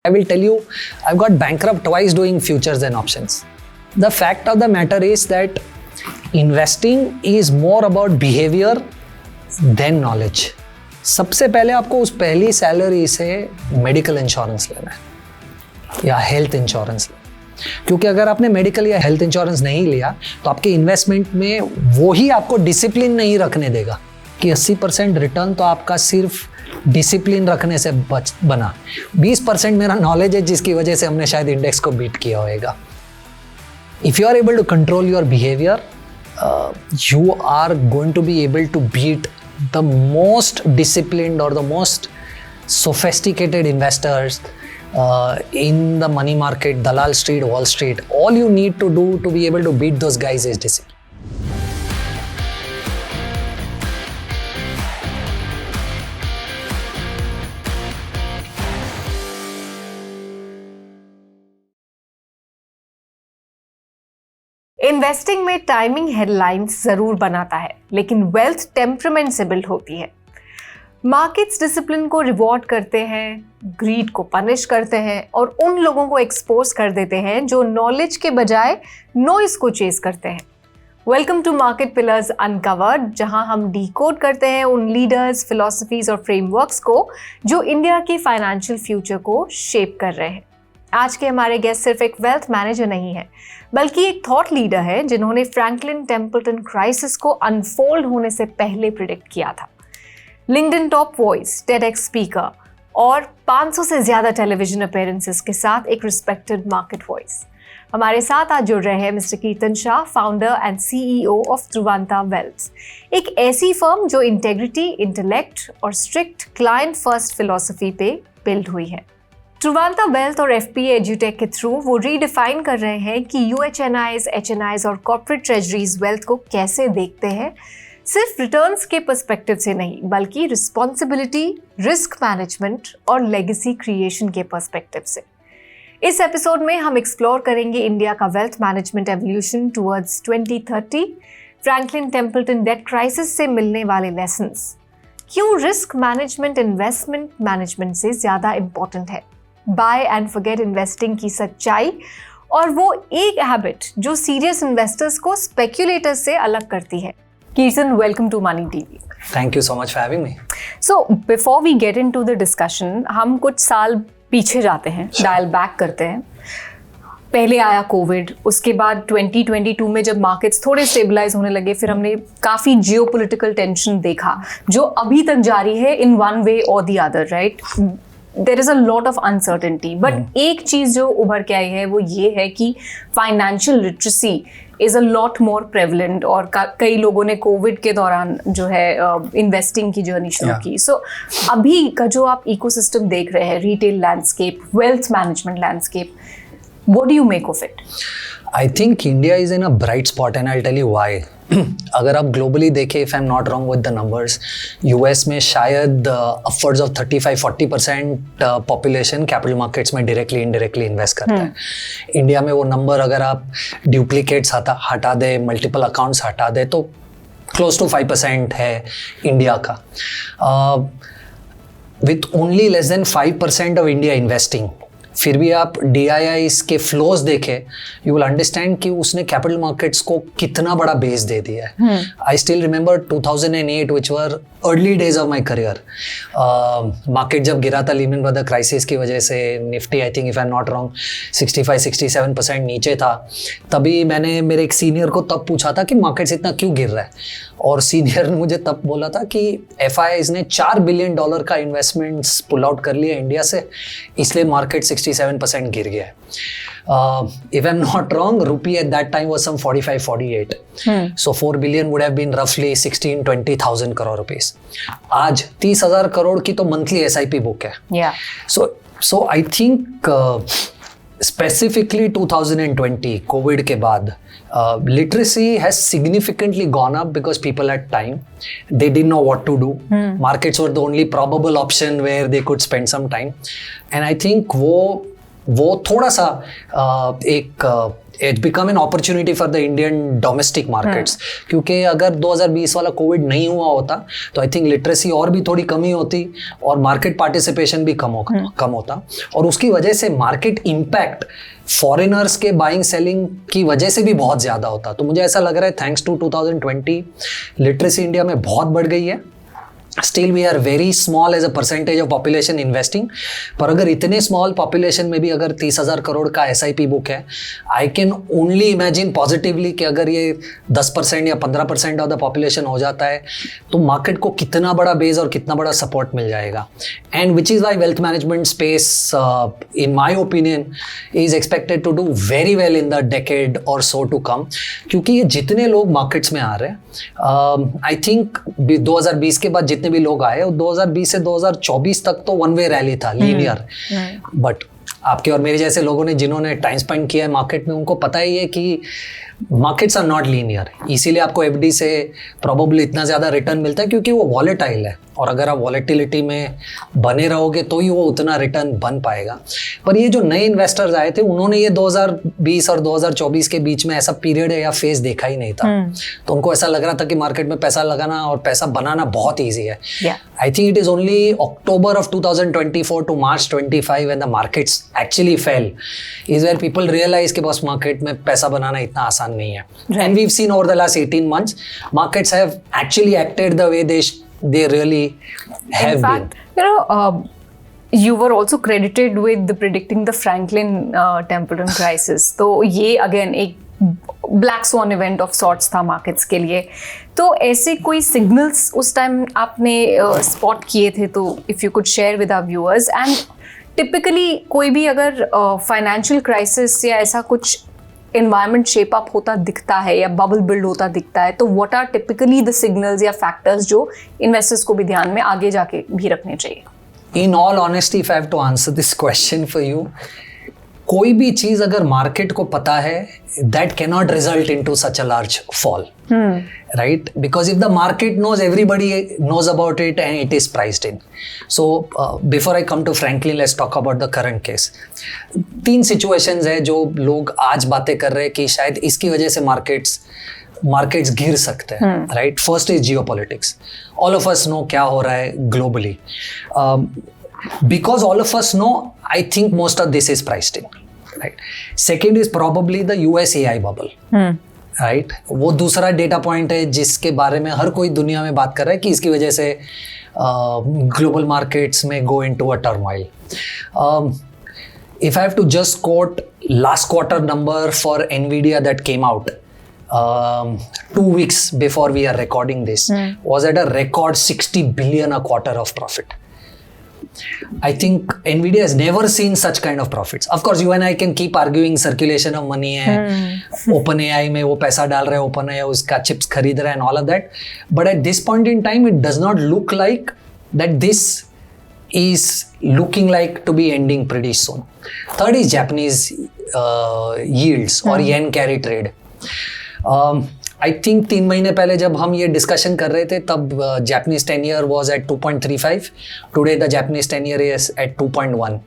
I will tell you, I've got bankrupt twice doing futures and options. The fact of the matter is that investing is more about behavior than knowledge. सबसे पहले आपको उस पहली salary से medical insurance लेना है या health insurance लेना है, क्योंकि अगर आपने मेडिकल या हेल्थ इंश्योरेंस नहीं लिया तो आपके इन्वेस्टमेंट में वो ही आपको डिसिप्लिन नहीं रखने देगा कि 80% रिटर्न तो आपका सिर्फ डिसिप्लिन रखने से बना, 20% मेरा नॉलेज है जिसकी वजह से हमने शायद इंडेक्स को बीट किया होगा. If you are able to control your behaviour, you are going to be able to beat the most disciplined or the most sophisticated investors in the money market, Dalal Street, Wall Street. All you need to do to be able to beat those guys is discipline. Investing में timing headlines जरूर बनाता है, लेकिन wealth temperament से build होती है. Markets discipline को reward करते हैं, ग्रीड को पनिश करते हैं और उन लोगों को एक्सपोज कर देते हैं जो नॉलेज के बजाय नॉइज को चेस करते हैं. Welcome to Market Pillars Uncovered, जहां हम डीकोड करते हैं उन लीडर्स, फिलॉसफीज और फ्रेमवर्क्स को जो इंडिया के फाइनेंशियल फ्यूचर को शेप कर रहे हैं. आज के हमारे गेस्ट सिर्फ एक वेल्थ मैनेजर नहीं है, बल्कि एक थॉट लीडर है जिन्होंने फ्रैंकलिन टेम्पल्टन क्राइसिस को अनफोल्ड होने से पहले प्रिडिक्ट किया था. LinkedIn top voice, TEDx speaker और 500 से ज्यादा टेलीविजन अपीयरेंसेस के साथ एक रिस्पेक्टेड मार्केट वॉइस. हमारे साथ आज जुड़ रहे हैं mister Kirtan Shah, founder and CEO of Truvanta Wealth, एक ऐसी फर्म जो इंटेग्रिटी, इंटेलेक्ट और स्ट्रिक्ट क्लाइंट फर्स्ट फिलॉसफी पे बिल्ड हुई है. ट्रुवांता वेल्थ और एफपीए एजुटेक के थ्रू वो रीडिफाइन कर रहे हैं कि यूएचएनआईज, एचएनआईज और कॉर्पोरेट ट्रेजरीज वेल्थ को कैसे देखते हैं, सिर्फ रिटर्न्स के पर्सपेक्टिव से नहीं, बल्कि रिस्पॉन्सिबिलिटी, रिस्क मैनेजमेंट और लेगेसी क्रिएशन के पर्सपेक्टिव से. इस एपिसोड में हम एक्सप्लोर करेंगे इंडिया का wealth management evolution towards 2030, Franklin Templeton debt crisis से मिलने वाले लेसन्स, क्यों रिस्क मैनेजमेंट इन्वेस्टमेंट मैनेजमेंट से ज़्यादा इम्पॉर्टेंट है, बाय एंड फॉरगेट इन्वेस्टिंग की सच्चाई और वो एक हैबिट जो सीरियस इन्वेस्टर्स को स्पेक्युलेटर्स से अलग करती है. Kirtan, welcome to Money TV. Thank you so much for having me. So before we get into the discussion, हम कुछ साल पीछे जाते हैं, डायल बैक करते हैं. पहले आया कोविड, उसके बाद 2022 में जब मार्केट्स थोड़े स्टेबलाइज होने लगे, फिर हमने काफ़ी जियोपॉलिटिकल टेंशन देखा जो अभी तक जारी है इन वन वे और the other, right. There is a lot of uncertainty, but एक चीज़ जो उभर के आई है वो ये है कि financial literacy is a lot more prevalent और कई लोगों ने कोविड के दौरान जो है इन्वेस्टिंग की जर्नी शुरू की. सो अभी का जो आप इकोसिस्टम देख रहे हैं, retail landscape, wealth management landscape, what do you make of it? I think India is in a bright spot and I'll tell you why. अगर आप ग्लोबली देखें, if I'm not wrong with the numbers, US में शायद upwards of 35-40% population capital markets में directly indirectly invest करता है. India में वो नंबर अगर आप डुप्लीकेट्स हटा दे, मल्टीपल अकाउंट्स हटा दे, तो क्लोज टू 5% है इंडिया का. With only less than 5% of India investing, फिर भी आप DIIs के फ्लोज देखें, यू विल अंडरस्टैंड कि उसने कैपिटल मार्केट्स को कितना बड़ा बेस दे दिया है. I still remember 2008 which were early days of my career. Market जब गिरा था लीमन ब्रदर क्राइसिस की वजह से, Nifty I think if I am not wrong 65-67% नीचे था. तभी मैंने मेरे एक सीनियर को तब पूछा था कि मार्केट्स इतना क्यों गिर रहा है, और सीनियर ने मुझे तब बोला था कि FIIs ने $4 बिलियन का इन्वेस्टमेंट्स पुल आउट कर लिया इंडिया से, इसलिए मार्केट 67% गिर गया है. If I'm not wrong, rupee at that time was some 45-48. So 4 billion would have been roughly 16-20,000 crore rupees. आज 30,000 करोड़ की तो मंथली SIP बुक है. Yeah. So I think specifically 2020 Covid के बाद literacy has significantly gone up because people had time. They didn't know what to do. Markets were the only probable option where they could spend some time. And I think वो वो थोड़ा सा it become an opportunity for the Indian domestic markets, क्योंकि अगर 2020 वाला Covid नहीं हुआ होता तो आई थिंक लिटरेसी और भी थोड़ी कमी होती और मार्केट पार्टिसिपेशन भी कम होता, और उसकी वजह से मार्केट इम्पैक्ट फॉरेनर्स के बाइंग सेलिंग की वजह से भी बहुत ज़्यादा होता। तो मुझे ऐसा लग रहा है थैंक्स टू 2020 लिटरेसी इंडिया में बहुत बढ़ गई है। Still we are very small as a percentage of population investing, पर अगर इतने स्मॉल पॉपुलेशन में भी अगर 30,000 करोड़ का SIP बुक है, I can only imagine positively कि अगर ये 10% या 15% ऑफ द पॉपुलेशन हो जाता है तो मार्केट को कितना बड़ा बेस और कितना बड़ा सपोर्ट मिल जाएगा। And which is why wealth management space in my opinion is expected to do very well in the decade और सो टू कम, क्योंकि ये जितने लोग मार्केट्स में आ रहे हैं, आई थिंक 2020 के बाद जितने भी लोग आए, 2020 से 2024 तक तो वन वे रैली था, लीनियर। बट आपके और मेरे जैसे लोगों ने जिन्होंने टाइम स्पेंड किया है मार्केट में, उनको पता ही है कि मार्केट्स आर नॉट लीनियर। इसीलिए आपको FD से प्रोबेबली इतना ज़्यादा रिटर्न मिलता है क्योंकि वो वॉलेटाइल है, और अगर आप वॉलेटिलिटी में बने रहोगे तो ही वो उतना रिटर्न बन पाएगा। पर ये जो नए इन्वेस्टर्स आए थे, उन्होंने ये 2020 और 2024 के बीच में ऐसा पीरियड या फेज देखा ही नहीं था। तो उनको ऐसा लग रहा था कि मार्केट में पैसा लगाना और पैसा बनाना बहुत ईजी है। I think it is only October of 2024 to March 25 when the markets actually fail is where people realise कि बस मार्केट में पैसा बनाना इतना आसान नहीं है। And we have seen over the last 18 months markets have actually acted the way they really have in fact, been. You were also credited with the predicting the Franklin Templeton crisis. तो ये again एक black swan event of sorts था markets के लिए। तो ऐसे कोई signals उस टाइम आपने स्पॉट किए थे, तो if you could share with our viewers. And typically कोई भी अगर फाइनेंशियल क्राइसिस या ऐसा कुछ एनवायरनमेंट शेप अप होता दिखता है या बबल बिल्ड होता दिखता है, तो what are typically the signals या फैक्टर्स जो इन्वेस्टर्स को भी ध्यान में आगे जाके भी रखने चाहिए? In all honesty, if I have to answer this question for you, कोई भी चीज अगर मार्केट को पता है, that cannot result into such a large fall, right? Because if the market knows, everybody knows about it and it is priced in. So before I come to Franklin, let's talk about the current case. 3 situations है जो लोग आज बातें कर रहे हैं कि शायद इसकी वजह से मार्केट्स गिर सकते हैं, right? First is geopolitics. All of us know क्या हो रहा है globally. Because all of us know, I think most of this is priced in, right? Second is probably the US AI bubble, right? वो दूसरा data point है जिसके बारे में हर कोई दुनिया में बात कर रहा है कि इसकी वजह से ग्लोबल मार्केट्स में go into a turmoil. If I have to just quote last quarter number for Nvidia that came out 2 weeks before we are recording this, was at a record 60 billion a quarter of profit. I think Nvidia has never seen such kind of profits. Of course, you and I can keep arguing circulation of money है, OpenAI में वो पैसा डाल रहा है, OpenAI उसका chips खरीद रहा है and all of that. But at this point in time, it does not look like that this is looking like to be ending pretty soon. Third is Japanese yields or yen carry trade. I think 3 महीने पहले जब हम ये discussion कर रहे थे तब Japanese 10 year was at 2.35. Today the Japanese 10 year is at 2.1.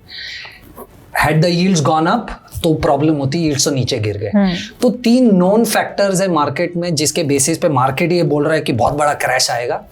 Had the yields gone up तो प्रॉब्लम होती, यील्ड्स तो नीचे गिर गए। तो 3 नॉन फैक्टर्स है मार्केट में जिसके बेसिस पे मार्केट ये बोल रहा है कि बहुत बड़ा क्रैश आएगा।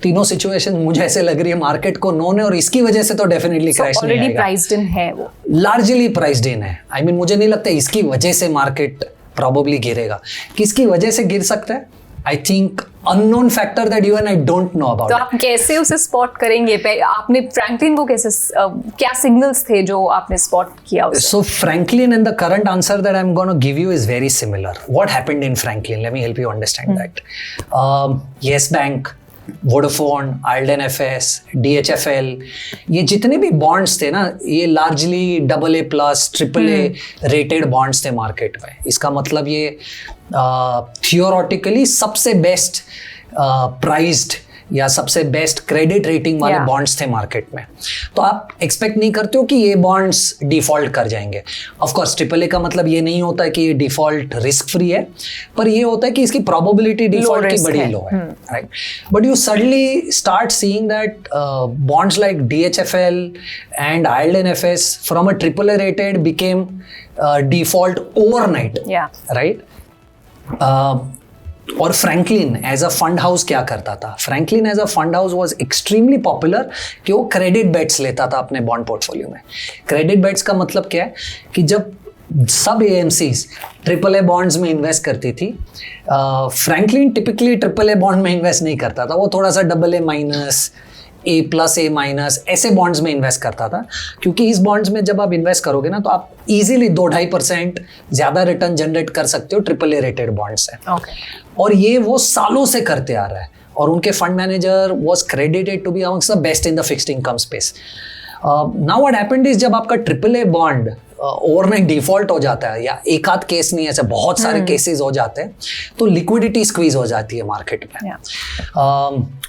तीनों सिचुएशन मुझे ऐसे लग रही है मार्केट को नोन है और इसकी वजह से तो डेफिनेटली क्रैश नहीं आएगा। प्राइस्ड इन है वो, लार्जली प्राइस्ड इन है। आई मीन मुझे नहीं लगता इसकी वजह से मार्केट प्रॉबेबली गिरेगा। किसकी वजह से गिर सकता है? I think unknown factor that you and I don't know about. तो आप कैसे उसे स्पॉट करेंगे? आपने फ्रैंकलिन को कैसे क्या सिग्नल्स थे जो आपने स्पॉट किया उसे? So Franklin and the current answer that I'm going to give you is very similar. What happened in Franklin? Let me help you understand that. Yes Bank, Vodafone, आइल्डन FS, DHFL, ये जितने भी bonds थे ना, ये largely AA+, AAA rated bonds थे market में। इसका मतलब ये थियोरेटिकली सबसे बेस्ट प्राइज्ड या सबसे बेस्ट क्रेडिट रेटिंग वाले बॉन्ड्स थे मार्केट में, तो आप एक्सपेक्ट नहीं करते हो कि ये बॉन्ड्स डिफॉल्ट कर जाएंगे। ऑफ कोर्स ट्रिपल ए का मतलब ये नहीं होता है कि ये डिफॉल्ट रिस्क फ्री है, पर ये होता है कि इसकी प्रोबेबिलिटी डिफॉल्ट की बड़ी लो है, right. But you suddenly start seeing that bonds like DHFL and ILNFS from a AAA rated became default overnight, right? और Franklin as a fund house क्या करता था? Franklin as a fund house was extremely popular कि वो credit bets लेता था अपने bond portfolio में। क्रेडिट बेट्स का मतलब क्या है कि जब सब एएमसीज ट्रिपल ए बॉन्ड्स में इन्वेस्ट करती थी, Franklin typically triple A bond में इन्वेस्ट नहीं करता था, वो थोड़ा सा AA-, A+, A- ऐसे बॉन्ड्स में इन्वेस्ट करता था, क्योंकि इस बॉन्ड्स में जब आप इन्वेस्ट करोगे ना तो आप इजीली 2-2.5% ज़्यादा रिटर्न जनरेट कर सकते हो ट्रिपल ए रेटेड बॉन्ड से। और ये वो सालों से करते आ रहा है, और उनके fund manager was credited to be amongst the best in the fixed income space. Now what happened is जब आपका triple A bond overnight default हो जाता है, या एक आध केस नहीं, ऐसे बहुत सारे केसेस हो जाते हैं, तो लिक्विडिटी स्क्वीज हो जाती है मार्केट में।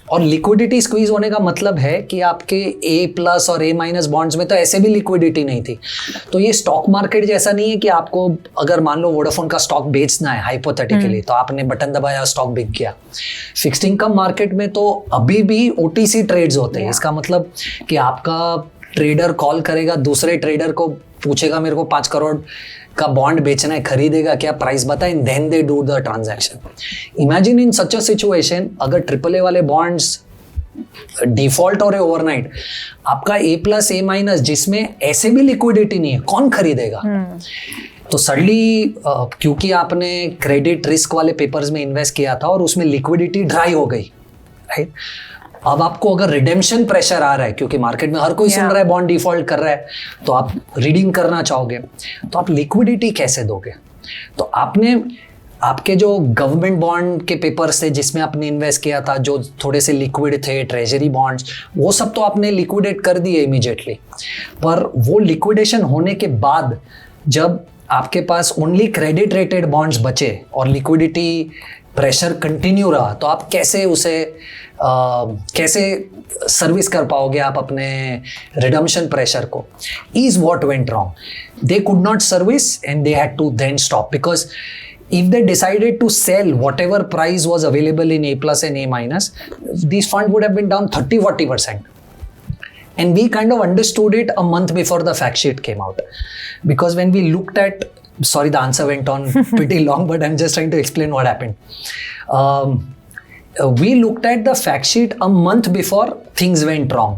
और लिक्विडिटी स्क्वीज होने का मतलब है कि आपके A+ और A- बॉन्ड्स में तो ऐसे भी लिक्विडिटी नहीं थी। तो ये स्टॉक मार्केट जैसा नहीं है कि आपको अगर मान लो वोडाफोन का स्टॉक बेचना है हाइपोथेटिकली, तो आपने बटन दबाया, स्टॉक बिक गया। फिक्स्ड इनकम मार्केट में तो अभी भी OTC ट्रेड्स होते हैं। इसका मतलब कि आपका ट्रेडर कॉल करेगा दूसरे ट्रेडर को, पूछेगा मेरे को 5 करोड़ का बॉन्ड बेचना है, खरीदेगा क्या, प्राइस बताए, then they do the transaction. Imagine in such a situation, अगर ट्रिपल ए वाले बॉन्ड्स डिफॉल्ट हो रहे ओवरनाइट, आपका A+ A- जिसमें ऐसे भी लिक्विडिटी नहीं है, कौन खरीदेगा? तो सडनली क्योंकि आपने क्रेडिट रिस्क वाले पेपर्स में इन्वेस्ट किया था और उसमें लिक्विडिटी ड्राई हो गई, राइट। अब आपको अगर रिडेम्पशन प्रेशर आ रहा है, क्योंकि मार्केट में हर कोई सुन रहा है बॉन्ड डिफॉल्ट कर रहा है, तो आप रीडिंग करना चाहोगे, तो आप लिक्विडिटी कैसे दोगे? तो आपने आपके जो गवर्नमेंट बॉन्ड के पेपर्स थे जिसमें आपने इन्वेस्ट किया था, जो थोड़े से लिक्विड थे, ट्रेजरी बॉन्ड्स, वो सब तो आपने लिक्विडेट कर दिए इमीडिएटली। पर वो लिक्विडेशन होने के बाद जब आपके पास ओनली क्रेडिट रेटेड बॉन्ड्स बचे और लिक्विडिटी प्रेशर कंटिन्यू रहा, तो आप कैसे उसे कैसे सर्विस कर पाओगे आप अपने रिडम्पशन प्रेशर को? Is what went wrong. They could not service and they had to then stop, because if they decided to sell whatever price was available in A+ and A-, these funds would have been down 30-40%. And we kind of understood it a month before the fact sheet came out. Because when we looked at, sorry, the answer went on pretty long, but I'm just trying to explain what happened. We looked at the fact sheet a month before things went wrong.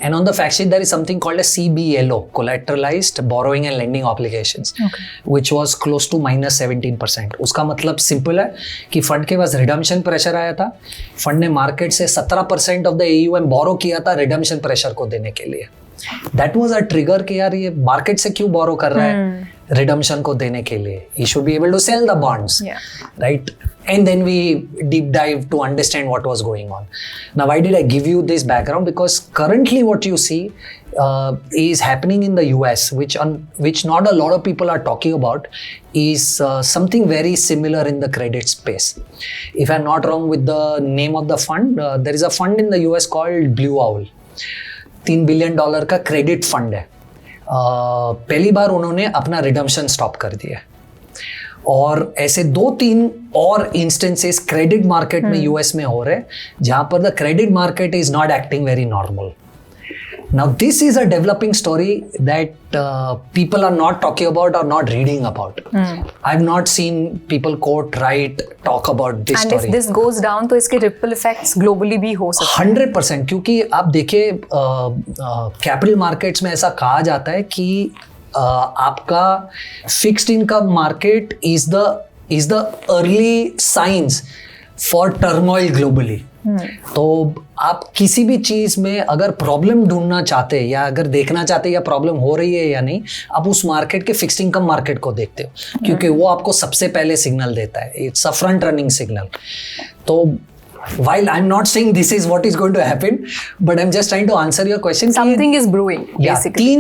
And on the fact sheet, there is something called a CBLO, Collateralized Borrowing and Lending Obligations, which was close to -17%. उसका मतलब simple है कि fund के पास redemption pressure आया था, fund ने market से 17% of the AUM बोरो किया था रिडम्पशन प्रेशर को देने के लिए। दैट वाज अ ट्रिगर कि यार ये मार्केट से क्यों बोरो कर रहा है रिडम्पशन को देने के लिए, he should be able to sell the bonds, right? And then we deep dive to understand what was going on. Now, why did I give you this background? Because currently what you see is happening in the US, which not a lot of people are talking about, is something very similar in the credit space. If I'm not wrong with the name of the fund, there is a fund in the US called Blue Owl. $3 billion का credit fund है। पहली बार उन्होंने अपना redemption stop कर दिया, और ऐसे 2-3 और इंस्टेंसेस क्रेडिट मार्केट में यूएस में हो रहे हैं जहां पर the credit market is not acting very normal. Now this is a developing story that people are not talking about or not reading about. I've not seen people quote, write, talk about this story. And if this goes down, तो इसके ripple effects globally भी हो सकते हैं। 100%, क्योंकि आप देखिए capital markets में ऐसा कहा जाता है कि आपका fixed income market is the early signs for turmoil globally. तो आप किसी भी चीज में अगर प्रॉब्लम ढूंढना चाहते हैं या अगर देखना चाहते हैं या प्रॉब्लम हो रही है या नहीं, आप उस मार्केट के फिक्स्ड इनकम मार्केट को देखते हो, क्योंकि वो आपको सबसे पहले सिग्नल देता है। It's a front running signal. तो while I'm not saying this is what is going to happen, but I'm just trying to answer your question. Something is brewing, basically. 3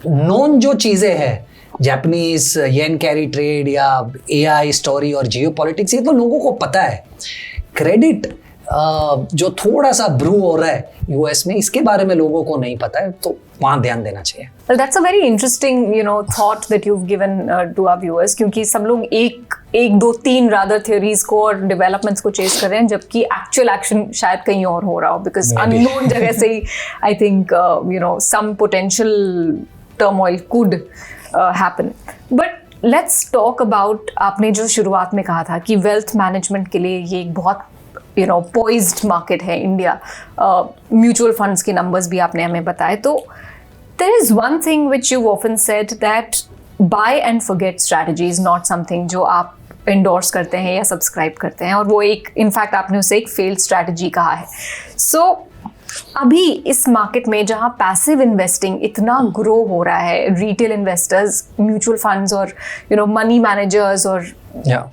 non जो चीजें हैं, जापानीज येन कैरी ट्रेड या AI story और जियो politics, ये तो लोगों को पता है। क्रेडिट जो थोड़ा सा ब्रू हो रहा है यूएस में, इसके बारे में लोगों को नहीं पता है, तो वहाँ ध्यान देना चाहिए। Well, that's a very interesting, thought that you've given to our viewers, क्योंकि सब लोग एक दो तीन rather theories को और developments को chase कर रहे हैं, जबकि actual action शायद कहीं और हो रहा हो, because unknown जगह से ही I think some potential turmoil could happen. But let's talk about, आपने जो शुरुआत में कहा था कि wealth management के लिए ये एक बहुत poised market है इंडिया, म्यूचुअल फंड्स के नंबर्स भी आपने हमें बताए। तो there is one thing which you've often said, that buy and forget strategy is not something जो आप endorse करते हैं या subscribe करते हैं, और वो एक इनफैक्ट आपने उसे एक failed strategy कहा है। So अभी इस मार्केट में जहाँ पैसिव इन्वेस्टिंग इतना ग्रो हो रहा है, रिटेल इन्वेस्टर्स म्यूचुअल फंड्स और मनी मैनेजर्स और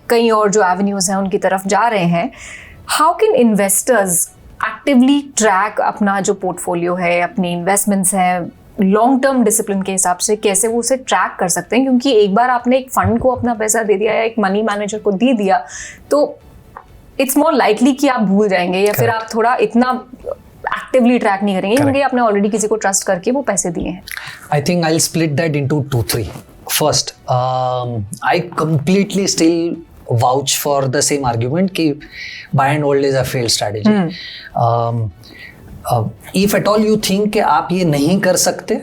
कई और जो एवेन्यूज हैं उनकी तरफ जा रहे हैं, how can investors actively track अपना जो पोर्टफोलियो है, अपनी इन्वेस्टमेंट्स हैं, लॉन्ग टर्म डिसिप्लिन के हिसाब से कैसे वो उसे ट्रैक कर सकते हैं? क्योंकि एक बार आपने एक फंड को अपना पैसा दे दिया या एक मनी मैनेजर को दे दिया तो इट्स मोर लाइकली कि आप भूल जाएंगे, या फिर आप थोड़ा इतना एक्टिवली ट्रैक नहीं करेंगे क्योंकि आपने ऑलरेडी किसी को ट्रस्ट करके वो पैसे दिए हैं। I think I will split that into 2-3. First, I completely still vouch for the same argument कि buy and hold is a failed strategy. If at all you think कि आप ये नहीं कर सकते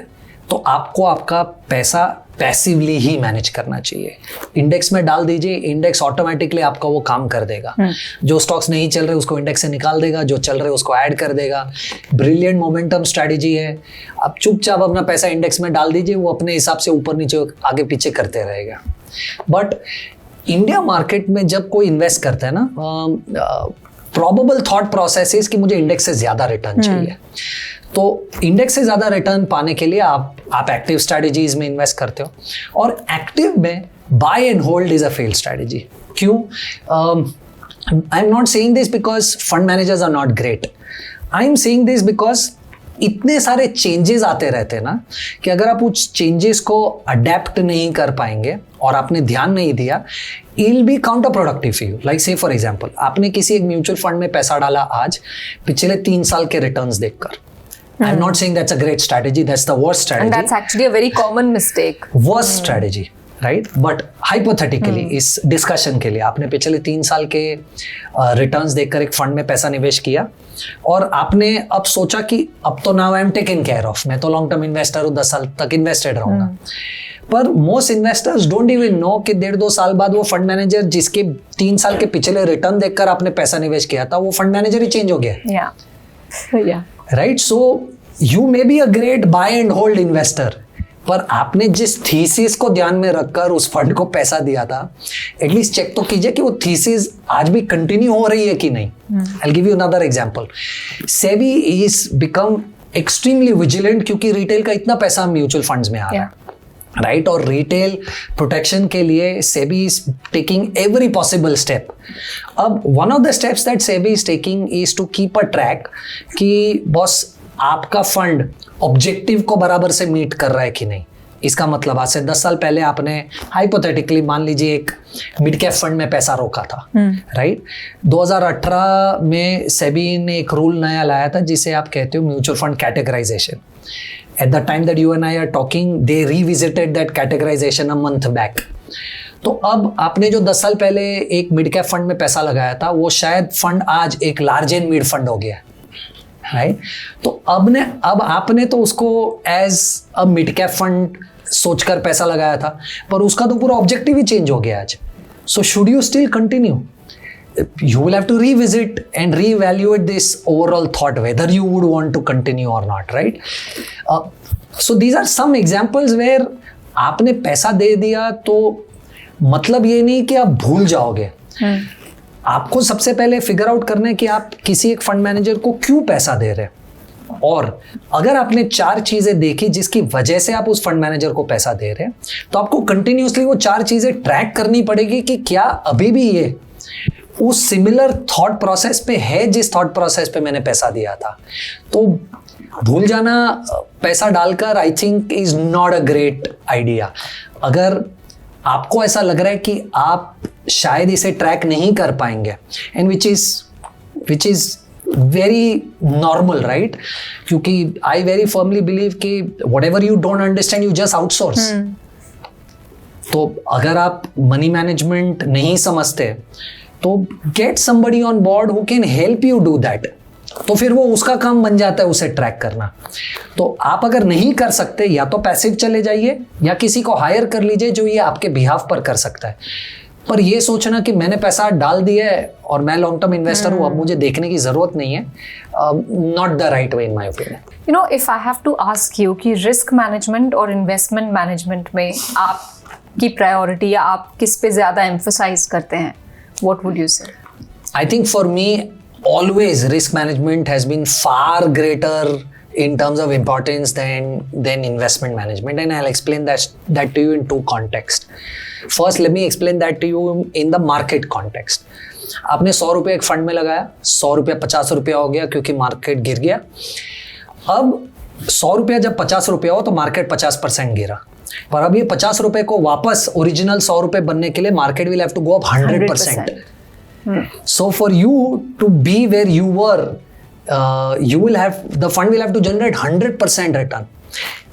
तो आपको आपका पैसा पैसिवली ही मैनेज करना चाहिए। इंडेक्स में डाल दीजिए, इंडेक्स ऑटोमेटिकली आपका वो काम कर देगा। जो स्टॉक्स नहीं चल रहे उसको इंडेक्स से निकाल देगा, जो चल रहे उसको ऐड कर देगा। ब्रिलियंट मोमेंटम स्ट्रैटेजी है। आप चुपचाप अपना पैसा इंडेक्स में डाल दीजिए, वो अपने हिसाब से ऊपर नीचे आगे पीछे करते रहेगा। बट इंडिया मार्केट में जब कोई इन्वेस्ट करता है ना, प्रोबेबल थॉट प्रोसेस इज कि मुझे इंडेक्स से ज़्यादा रिटर्न चाहिए। तो इंडेक्स से ज़्यादा रिटर्न पाने के लिए आप एक्टिव स्ट्रैटेजीज में इन्वेस्ट करते हो, और एक्टिव में buy and hold is a failed strategy. क्यों? I am not saying this because fund managers are not great, I am saying this because इतने सारे चेंजेस आते रहते हैं ना कि अगर आप उस चेंजेस को अडेप्ट नहीं कर पाएंगे और आपने ध्यान नहीं दिया, it will be counter productive for you. Like से फॉर एग्जांपल, आपने किसी एक म्यूचुअल फंड में पैसा डाला आज, पिछले 3 साल के रिटर्न्स देखकर। I'm not saying that's a great strategy, that's the worst strategy. And that's actually a very common mistake. Worst strategy, right? But hypothetically, इस discussion के लिए आपने पिछले 3 साल के रिटर्न्स देखकर एक फंड में पैसा निवेश किया, और आपने अब सोचा कि अब तो now I'm taken care of, मैं तो लॉन्ग टर्म इन्वेस्टर हूँ, 10 साल तक इन्वेस्टेड रहूंगा। पर most investors don't even know कि 1.5-2 साल बाद वो फंड मैनेजर जिसके 3 साल के पिछले रिटर्न देखकर आपने पैसा निवेश किया था, वो फंड मैनेजर ही चेंज हो गया। Yeah. Right? So you may be a great buy and hold investor, पर आपने जिस थीसिस को ध्यान में रखकर उस फंड को पैसा दिया था, एटलीस्ट चेक तो कीजिए कि वो थीसिस आज भी कंटिन्यू हो रही है कि नहीं। I give you another example. SEBI is become extremely vigilant क्योंकि रिटेल का इतना पैसा म्यूचुअल फंड्स में आ रहा है, राइट? और रिटेल प्रोटेक्शन के लिए SEBI is taking every possible step. अब one of the steps that SEBI is taking is to keep a track कि बॉस आपका फंड ऑब्जेक्टिव को बराबर से मीट कर रहा है कि नहीं। इसका मतलब आज से 10 साल पहले आपने हाइपोथेटिकली मान लीजिए एक मिड कैप फंड में पैसा रोका था, राइट? 2018 में सेबी ने एक रूल नया लाया था जिसे आप कहते हो mutual fund categorisation. At the time that you and I are talking, they revisited that categorization a month back. तो अब आपने जो 10 साल पहले एक मिड कैप फंड में पैसा लगाया था, वो शायद फंड आज एक लार्ज एंड मिड फंड हो गया, राइट? तो अब आपने तो उसको as a mid cap fund सोचकर पैसा लगाया था, पर उसका तो पूरा ऑब्जेक्टिव ही चेंज हो गया आज। So should you still continue? You will have to revisit and reevaluate this overall thought whether you would want to continue or not, right? So these are some examples where आपने पैसा दे दिया तो मतलब ये नहीं कि आप भूल जाओगे। आपको सबसे पहले फिगर आउट करना है कि आप किसी एक फंड मैनेजर को क्यों पैसा दे रहे हैं, और अगर आपने 4 चीजें देखी जिसकी वजह से आप उस फंड मैनेजर को पैसा दे रहे हैं, तो आपको कंटिन्यूसली वो 4 चीजें ट्रैक करनी पड़ेगी कि क्या अभी भी ये उस सिमिलर थॉट प्रोसेस पे है जिस थॉट प्रोसेस पे मैंने पैसा दिया था। तो भूल जाना पैसा डालकर I think is not a great idea. अगर आपको ऐसा लग रहा है कि आप शायद इसे ट्रैक नहीं कर पाएंगे, and which is very normal, right? क्योंकि I very firmly believe कि whatever you don't understand, you just outsource. तो अगर आप मनी मैनेजमेंट नहीं समझते तो get somebody on board who can help you do that. तो फिर वो उसका काम बन जाता है उसे ट्रैक करना. तो आप अगर नहीं कर सकते या तो पैसिव चले जाइए या किसी को हायर कर लीजिए जो ये आपके बिहाफ पर कर सकता है. पर ये सोचना कि मैंने पैसा डाल दिया है और मैं लॉन्ग टर्म इन्वेस्टर हूँ, अब मुझे देखने की जरूरत नहीं है, not the right way in my opinion. You know, if I have to ask you कि रिस्क मैनेजमेंट और इन्वेस्टमेंट मैनेजमेंट में आपकी प्रायोरिटी या आप किस पे ज्यादा एम्फसाइज करते हैं, व्हाट वुड यू से? I think for me, always risk management has been far greater in terms of importance than investment management, and I'll explain that to you in two contexts. First, let me explain that to you in the market context. आपने 100 रुपये एक fund में लगाया, 100 रुपया 50 रुपया हो गया क्योंकि मार्केट गिर गया. अब 100 रुपया जब 50 रुपया हो तो मार्केट 50% गिरा, पर अब ये 50 रुपये को वापस ओरिजिनल 100 रुपये बनने के लिए market will have to go up 100%. So for you to be where you were, the fund will have to generate 100% return.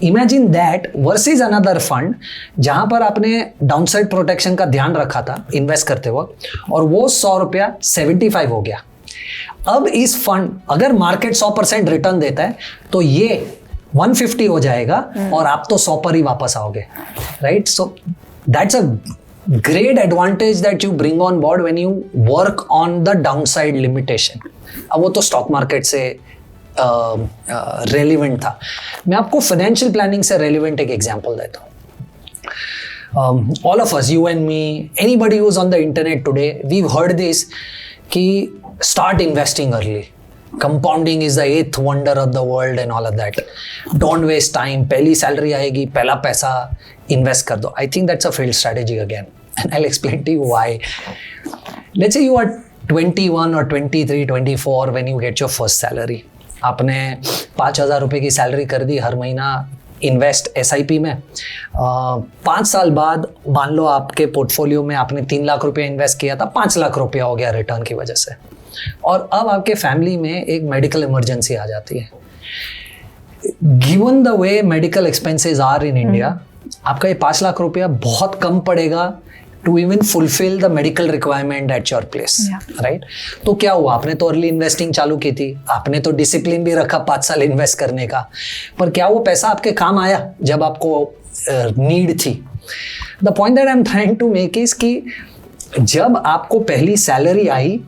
Imagine that versus another fund जहां पर आपने डाउनसाइड प्रोटेक्शन का ध्यान रखा था इन्वेस्ट करते वक्त और वो 100 रुपया 75 हो गया. अब इस फंड अगर मार्केट 100% रिटर्न देता है तो ये 150 हो जाएगा और आप तो 100 पर ही वापस आओगे, right? So that's a great advantage that you bring on board when you work on the downside limitation. अब वो तो स्टॉक मार्केट से रेलिवेंट था. मैं आपको फाइनेंशियल प्लानिंग से रेलिवेंट एक एग्जांपल देता हूँ. All of us, you and me, anybody who is on the internet today, we heard this कि start investing early, compounding is the 8th wonder of the world and all of that. Don't waste time, पहली salary आएगी, पहला पैसा invest कर दो. I think that's a failed strategy again, and I will explain to you why. Let's say you are 21 or 23, 24 when you get your first salary. आपने 5,000 रुपये की salary कर दी, हर महीना इन्वेस्ट SIP में. 5 साल बाद मान लो आपके पोर्टफोलियो में आपने 3 लाख रुपये इन्वेस्ट किया था, 5 लाख रुपया हो गया रिटर्न की वजह से. और अब आपके फैमिली में एक मेडिकल इमरजेंसी आ जाती है. Given the way medical expenses are in India, आपका ये 5 लाख रुपया बहुत कम पड़ेगा to even fulfil the medical requirement at your place, right? तो क्या हुआ, आपने तो अर्ली इन्वेस्टिंग चालू की थी, आपने तो डिसिप्लिन भी रखा 5 साल इन्वेस्ट करने का, पर क्या वो पैसा आपके काम आया जब आपको नीड थी? The point that I am trying to make is कि जब आपको पहली सैलरी आई,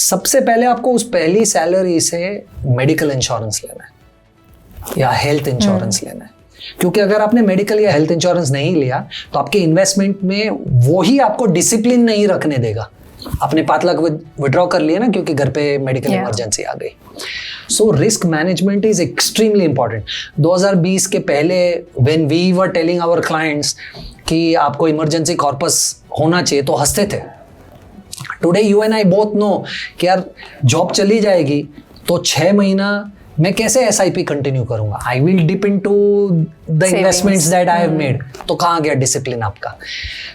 सबसे पहले आपको उस पहली सैलरी से मेडिकल इंश्योरेंस लेना है या हेल्थ इंश्योरेंस लेना है. क्योंकि अगर आपने मेडिकल या हेल्थ इंश्योरेंस नहीं लिया तो आपके इन्वेस्टमेंट में वो ही आपको डिसिप्लिन नहीं रखने देगा. आपने 5 लाख विड्रॉ कर लिया ना क्योंकि घर पे मेडिकल इमरजेंसी आ गई. So risk management is extremely important. 2020 के पहले when we were telling our clients कि आपको इमरजेंसी कॉर्पस होना चाहिए तो हंसते थे. Today you and I both know कि यार जॉब चली जाएगी तो 6 महीना मैं कैसे SIP कंटिन्यू करूंगा? I will dip into the investments that I have made. तो कहाँ गया डिसिप्लिन आपका?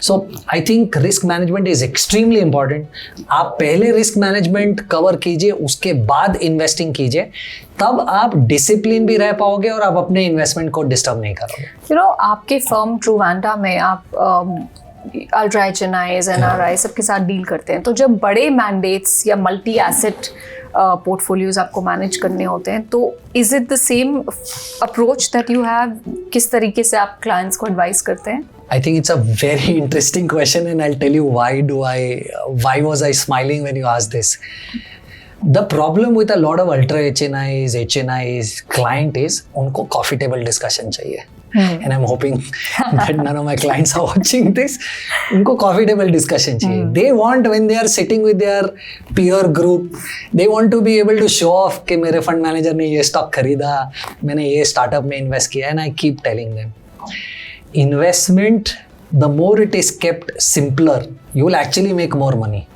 So I think risk management is extremely important. आप पहले रिस्क मैनेजमेंट कवर कीजिए, उसके बाद इन्वेस्टिंग कीजिए, तब आप डिसिप्लिन भी रह पाओगे और आप अपने इन्वेस्टमेंट को डिस्टर्ब नहीं करोगे. यू नो, आपके फर्म ट्रूवांडा में आप अल्ट्रा HNIs, NRI सबके साथ डील करते हैं, तो जब बड़े मैंडेट्स या मल्टी एसेट पोर्टफोलियोज आपको मैनेज करने होते हैं तो is it the same approach that you have? किस तरीके से आप क्लाइंट्स को एडवाइस करते हैं? I think it's a very interesting question, and I'll tell you why was I smiling when you asked this. The problem with a lot of ultra HNIs client is उनको coffee table discussion चाहिए. And I'm hoping that none of my clients are watching this. उनको coffee table discussion चाहिए. They want, when they are sitting with their peer group, they want to be able to show off कि मेरे fund manager ने ये stock खरीदा, मैंने ये startup में invest किया, and I keep telling them, investment, the more it is kept simpler, you will actually make more money.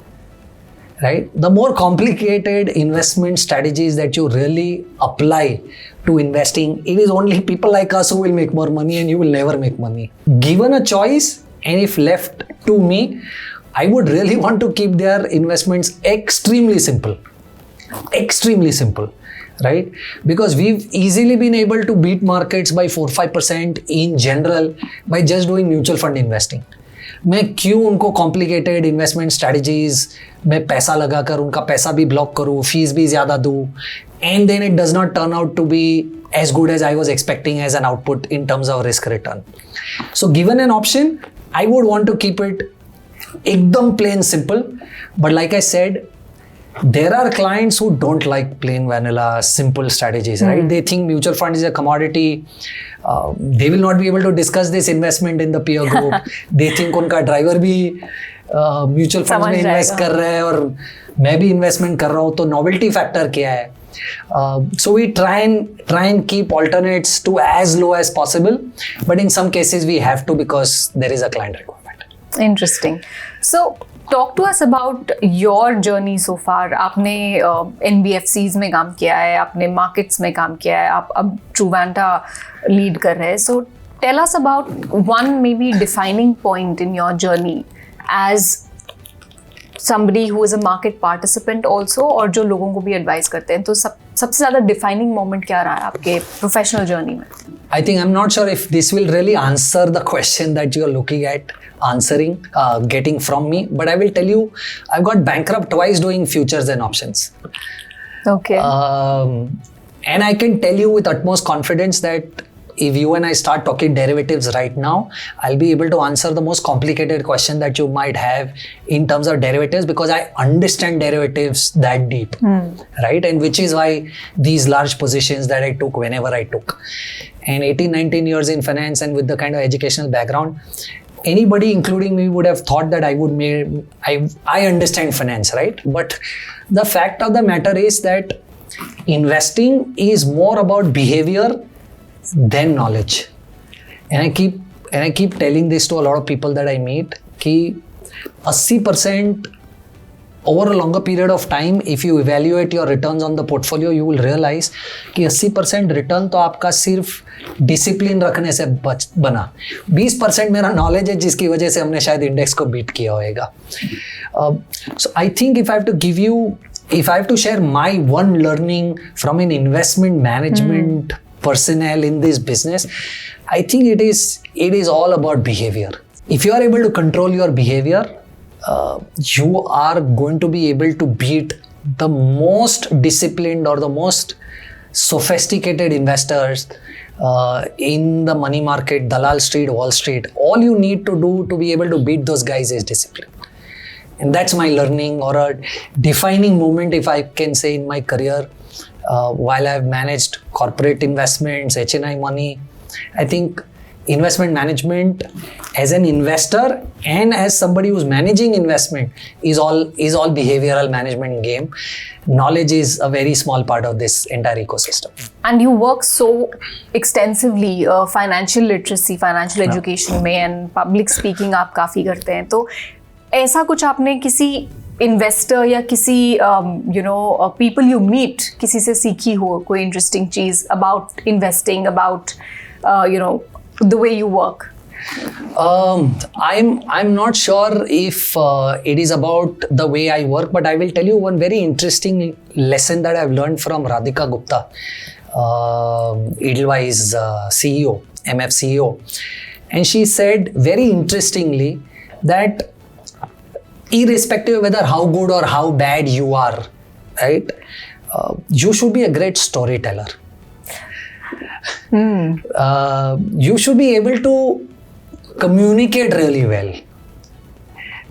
Right? The more complicated investment strategies that you really apply to investing, it is only people like us who will make more money and you will never make money. Given a choice, and if left to me, I would really want to keep their investments extremely simple. Extremely simple, right? Because we've easily been able to beat markets by 4-5% in general by just doing mutual fund investing. मैं क्यों उनको complicated investment strategies में पैसा लगाकर उनका पैसा भी block करूँ, फीस भी ज़्यादा दूँ, and then it does not turn out to be as good as I was expecting as an output in terms of risk return. So given an option, I would want to keep it ekdam plain simple. But like I said, there are clients who don't like plain vanilla simple strategies, right? They think mutual fund is a commodity. They will not be able to discuss this investment in the peer group. They think उनका driver भी mutual funds में invest कर रहा है और मैं भी investment कर रहा हूँ, तो novelty factor क्या है? So we try and keep alternates to as low as possible, but in some cases we have to because there is a client requirement. Interesting. So talk to us about your journey so far. आपने NBFCs में काम किया है, आपने markets में काम किया है, आप अब Truvanta lead कर रहे हैं. So tell us about one maybe defining point in your journey as somebody who is a market participant also, और जो लोगों को भी एडवाइस करते हैं. तो सबसे ज़्यादा डिफाइनिंग मोमेंट क्या रहा है आपके प्रोफेशनल जर्नी में? I think I'm not sure if this will really answer the question that you're looking at answering, getting from me, but I will tell you, I've got bankrupt twice doing futures and options. Okay. And I can tell you with utmost confidence that if you and I start talking derivatives right now, I'll be able to answer the most complicated question that you might have in terms of derivatives, because I understand derivatives that deep, right? And which is why these large positions that I took whenever I took. And 18-19 years in finance and with the kind of educational background, anybody including me would have thought that I understand finance, right? But the fact of the matter is that investing is more about behavior than knowledge. And I keep telling this to a lot of people that I meet कि 80% over a longer period of time, if you evaluate your returns on the portfolio, you will realize कि 80% return तो आपका सिर्फ discipline रखने से बना. 20% मेरा knowledge है जिसकी वजह से हमने शायद इंडेक्स को बीट किया होगा. So I think if I have to share my one learning from an investment management personnel in this business, I think it is all about behavior. If you are able to control your behavior, you are going to be able to beat the most disciplined or the most sophisticated investors in the money market, Dalal Street, Wall Street. All you need to do to be able to beat those guys is discipline. And that's my learning or a defining moment, if I can say, in my career. While I've managed corporate investments, HNI money, I think investment management as an investor and as somebody who's managing investment is all behavioral management game. Knowledge is a very small part of this entire ecosystem. And you work so extensively financial literacy, financial education में, and public speaking आप काफ़ी करते हैं. तो ऐसा कुछ आपने किसी इन्वेस्टर या किसी पीपल यू मीट, किसी से सीखी हो कोई interesting cheese about investing, about the way you work? I'm not sure if it is about the way I work, but I will tell you one very interesting lesson that I've learned from Radhika Gupta, Edelweiss CEO, MF CEO. And she said very interestingly that irrespective of whether how good or how bad you are, right, you should be a great storyteller. You should be able to communicate really well.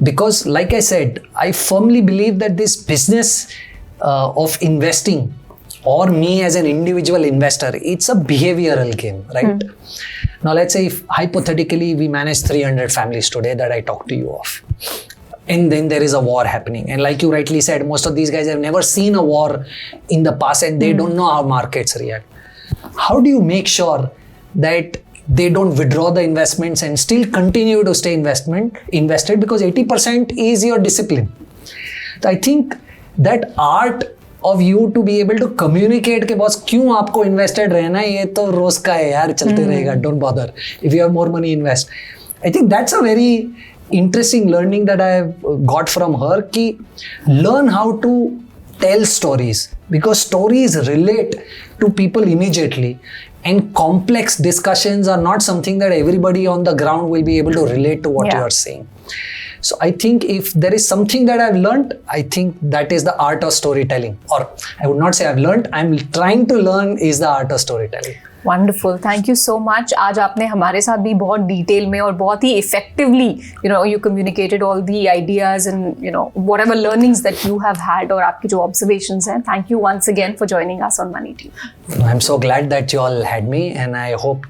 Because like I said, I firmly believe that this business of investing, or me as an individual investor, it's a behavioral game, right? Now let's say if hypothetically we manage 300 families today that I talked to you of. And then there is a war happening. And like you rightly said, most of these guys have never seen a war in the past and they don't know how markets react. How do you make sure that they don't withdraw the investments and still continue to stay invested? Because 80% is your discipline. So I think that art of you to be able to communicate के boss क्यों आपको invested रहना है, ये तो रोज का है यार, चलते रहेगा, don't bother. If you have more money, invest. I think that's a very interesting learning that I have got from her, कि learn how to tell stories, because stories relate to people immediately, and complex discussions are not something that everybody on the ground will be able to relate to what Yeah. you are saying. So I think if there is something that I've learned, I think that is the art of storytelling. Or I would not say I've learned, I'm trying to learn is the art of storytelling. Wonderful, thank you so much. आज आपने हमारे साथ भी बहुत detail में और बहुत ही effectively you communicated all the ideas and whatever learnings that you have had, और आपकी जो ऑब्जर्वेशंस हैं. Thank you once again for joining us on Money TV. I'm so glad that you all had me, and I hope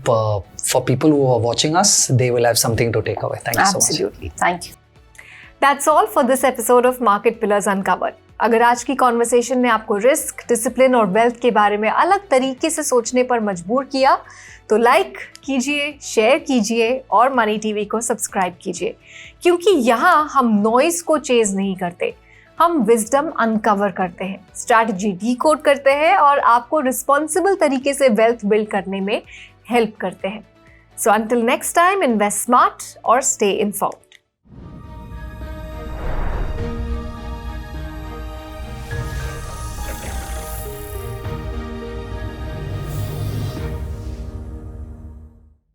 for people who are watching us, they will have something to take away. Thank you so much. Absolutely. Thank you. That's all for this episode of Market Pillars Uncovered. अगर आज की conversation ने आपको risk, discipline और wealth के बारे में अलग तरीके से सोचने पर मजबूर किया, तो लाइक कीजिए, शेयर कीजिए और मनी टीवी को सब्सक्राइब कीजिए, क्योंकि यहाँ हम नॉइज को चेज नहीं करते, हम विजडम अनकवर करते हैं, स्ट्रैटेजी डीकोड करते हैं और आपको रिस्पॉन्सिबल तरीके से वेल्थ बिल्ड करने में हेल्प करते हैं. So until next time, invest smart और स्टे इन्फॉर्म्ड.